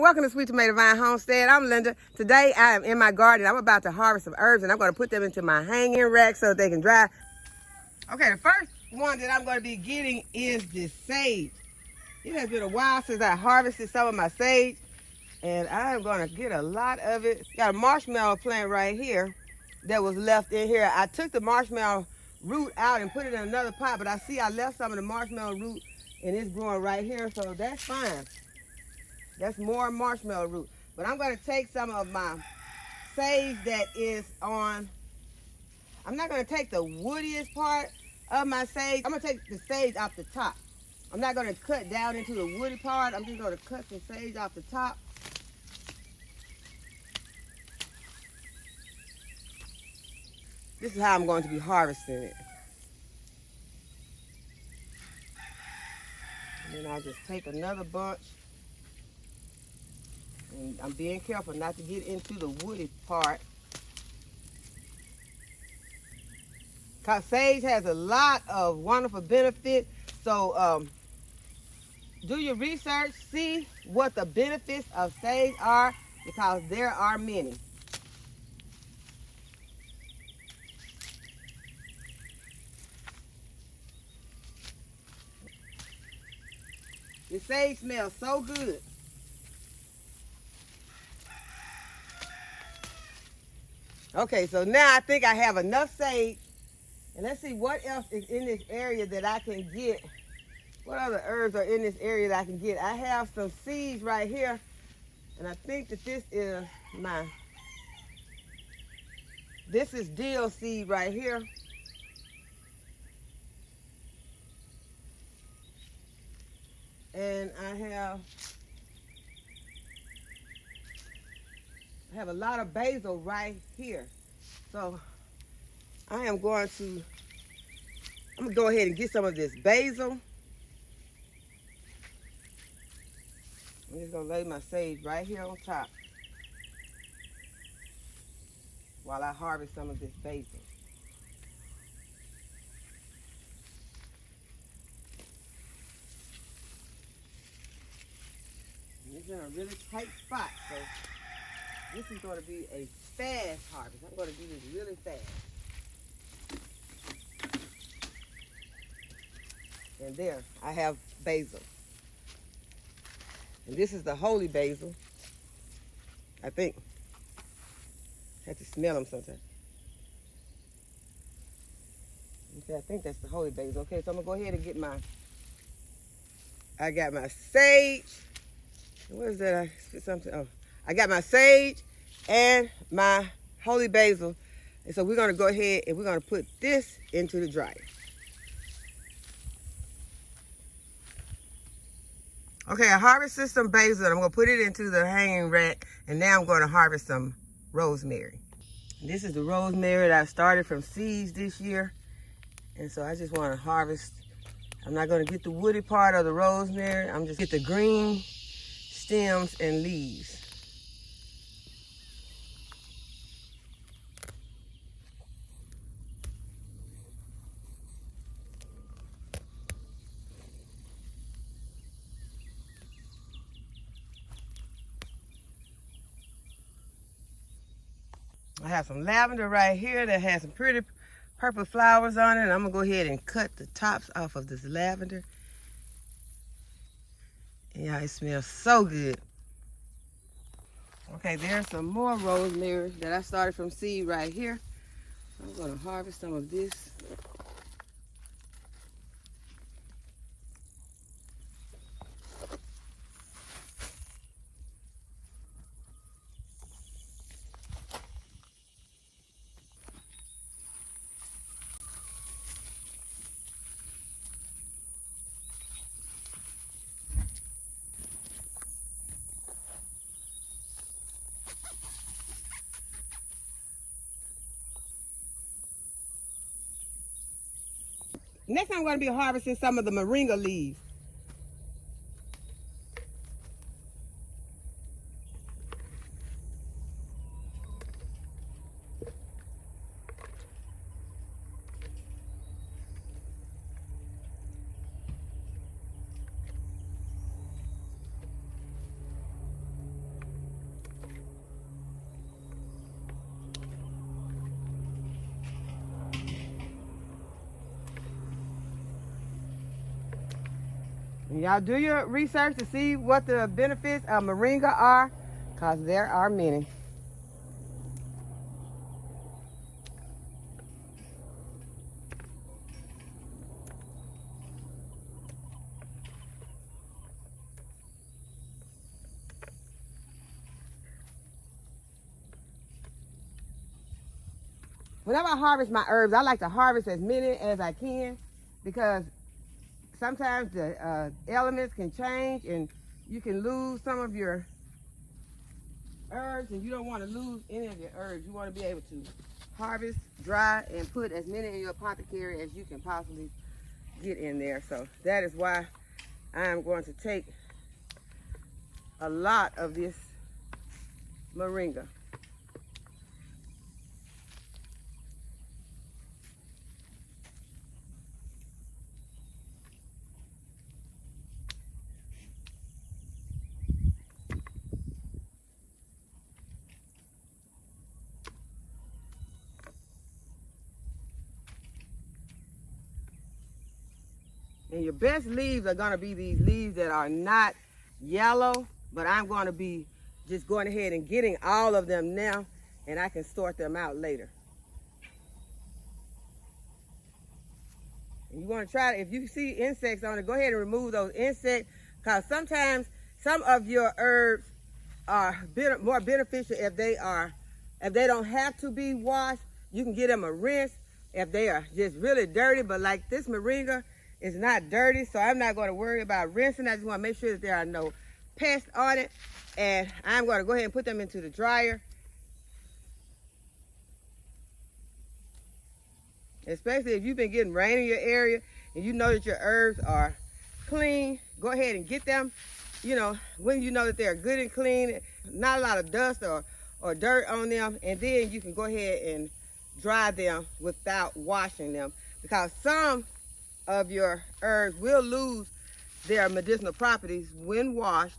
Welcome to Sweet Tomato Vine Homestead. I'm Linda. Today I am in my garden. I'm about to harvest some herbs and I'm going to put them into my hanging rack so they can dry. Okay, the first one that I'm going to be getting is this sage. It has been a while since I harvested some of my sage and I am going to get a lot of it. Got a marshmallow plant right here that was left in here. I took the marshmallow root out and put it in another pot, but I see I left some of the marshmallow root and it's growing right here, so that's fine. That's more marshmallow root. But I'm going to take some of my sage that is on, I'm not going to take the woodiest part of my sage. I'm going to take the sage off the top. I'm not going to cut down into the woody part. I'm just going to cut the sage off the top. This is how I'm going to be harvesting it. And then I'll just take another bunch. And I'm being careful not to get into the woody part. Because sage has a lot of wonderful benefits. So do your research, see what the benefits of sage are, because there are many. The sage smells so good. Okay, so now I think I have enough sage. And let's see what else is in this area that I can get. What other herbs are in this area that I can get? I have some seeds right here. And I think that this is this is dill seed right here. And I have a lot of basil right here. So I'm going to go ahead and get some of this basil. I'm just going to lay my sage right here on top while I harvest some of this basil. And it's in a really tight spot, so this is going to be a fast harvest. I'm going to do this really fast. And there, I have basil. And this is the holy basil, I think. I have to smell them sometimes. Okay, I think that's the holy basil. Okay, so I'm going to go ahead and get I got my sage. What is that? I spit something. Oh, I got my sage and my holy basil. And so we're going to go ahead and we're going to put this into the dryer. Okay, I harvested some basil. I'm going to put it into the hanging rack. And now I'm going to harvest some rosemary. And this is the rosemary that I started from seeds this year. And so I just want to harvest. I'm not going to get the woody part of the rosemary. I'm just get the green stems and leaves. I have some lavender right here that has some pretty purple flowers on it. And I'm going to go ahead and cut the tops off of this lavender. Yeah, it smells so good. Okay, there's some more rosemary that I started from seed right here. I'm going to harvest some of this. Next, I'm going to be harvesting some of the moringa leaves. Y'all do your research to see what the benefits of moringa are, because there are many. Whenever I harvest my herbs, I like to harvest as many as I can, because sometimes the elements can change and you can lose some of your herbs, and you don't want to lose any of your herbs. You want to be able to harvest, dry, and put as many in your apothecary as you can possibly get in there. So that is why I am going to take a lot of this moringa. And your best leaves are going to be these leaves that are not yellow, but I'm going to be just going ahead and getting all of them now, and I can sort them out later. And you want to try to, if you see insects on it, go ahead and remove those insects, because sometimes some of your herbs are more beneficial if they don't have to be washed. You can give them a rinse if they are just really dirty, but like this moringa is not dirty, so I'm not going to worry about rinsing. I just want to make sure that there are no pests on it, and I'm going to go ahead and put them into the dryer. Especially if you've been getting rain in your area and you know that your herbs are clean, go ahead and get them, you know, when you know that they're good and clean, not a lot of dust or dirt on them, and then you can go ahead and dry them without washing them, because some of your herbs will lose their medicinal properties when washed,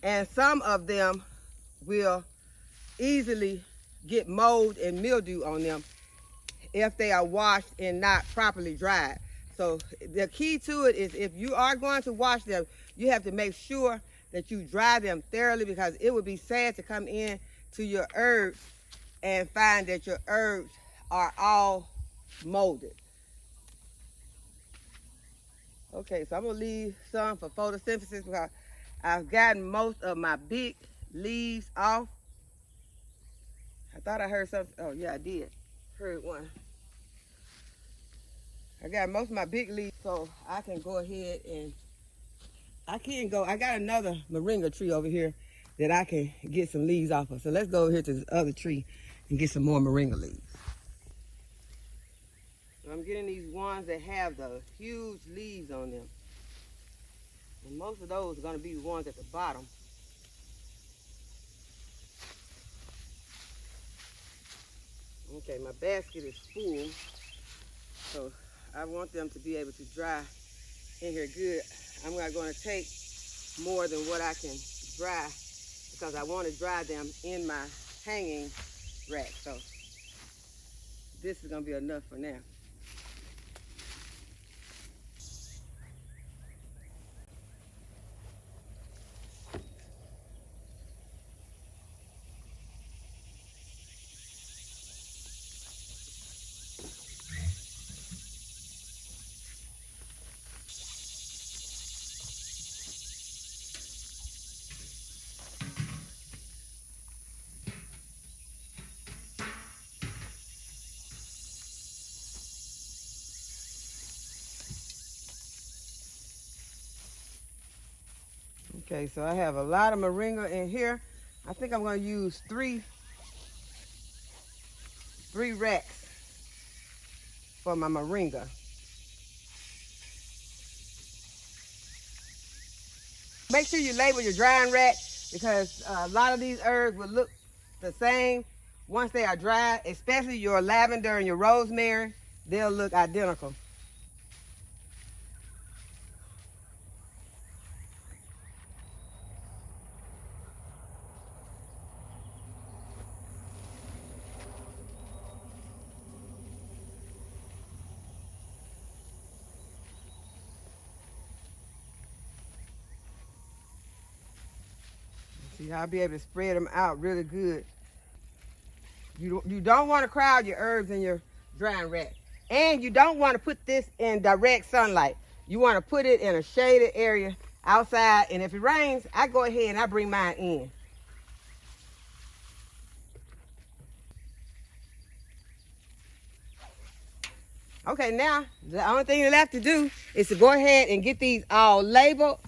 and some of them will easily get mold and mildew on them if they are washed and not properly dried. So the key to it is, if you are going to wash them, you have to make sure that you dry them thoroughly, because it would be sad to come in to your herbs and find that your herbs are all molded. Okay, so I'm gonna leave some for photosynthesis, because I've gotten most of my big leaves off. I thought I heard something. Oh yeah, I did. Heard one. I got most of my big leaves, so I can go ahead and I got another moringa tree over here that I can get some leaves off of. So let's go over here to this other tree and get some more moringa leaves. So I'm getting these ones that have the huge leaves on them. And most of those are going to be the ones at the bottom. Okay, my basket is full, so I want them to be able to dry in here good. I'm not going to take more than what I can dry, because I want to dry them in my hanging rack. So this is going to be enough for now. Okay, so I have a lot of moringa in here. I think I'm going to use three racks for my moringa. Make sure you label your drying rack, because a lot of these herbs will look the same once they are dry, especially your lavender and your rosemary. They'll look identical. See, I'll be able to spread them out really good. You don't want to crowd your herbs in your drying rack. And you don't want to put this in direct sunlight. You want to put it in a shaded area outside. And if it rains, I go ahead and I bring mine in. Okay, now the only thing left to do is to go ahead and get these all labeled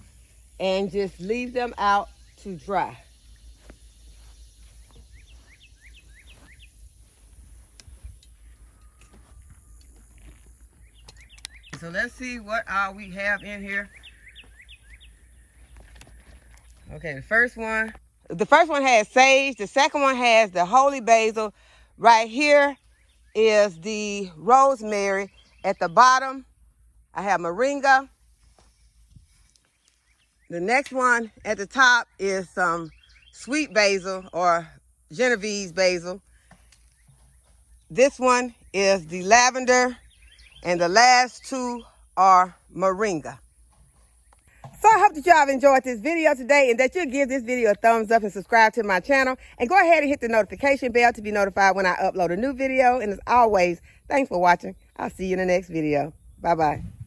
and just leave them out to dry. So let's see what all we have in here. Okay, the first one has sage. The second one has the holy basil. Right here is the rosemary. At the bottom, I have moringa. The next one at the top is some sweet basil or Genovese basil. This one is the lavender, and the last two are moringa. So I hope that y'all have enjoyed this video today and that you'll give this video a thumbs up and subscribe to my channel. And go ahead and hit the notification bell to be notified when I upload a new video. And as always, thanks for watching. I'll see you in the next video. Bye-bye.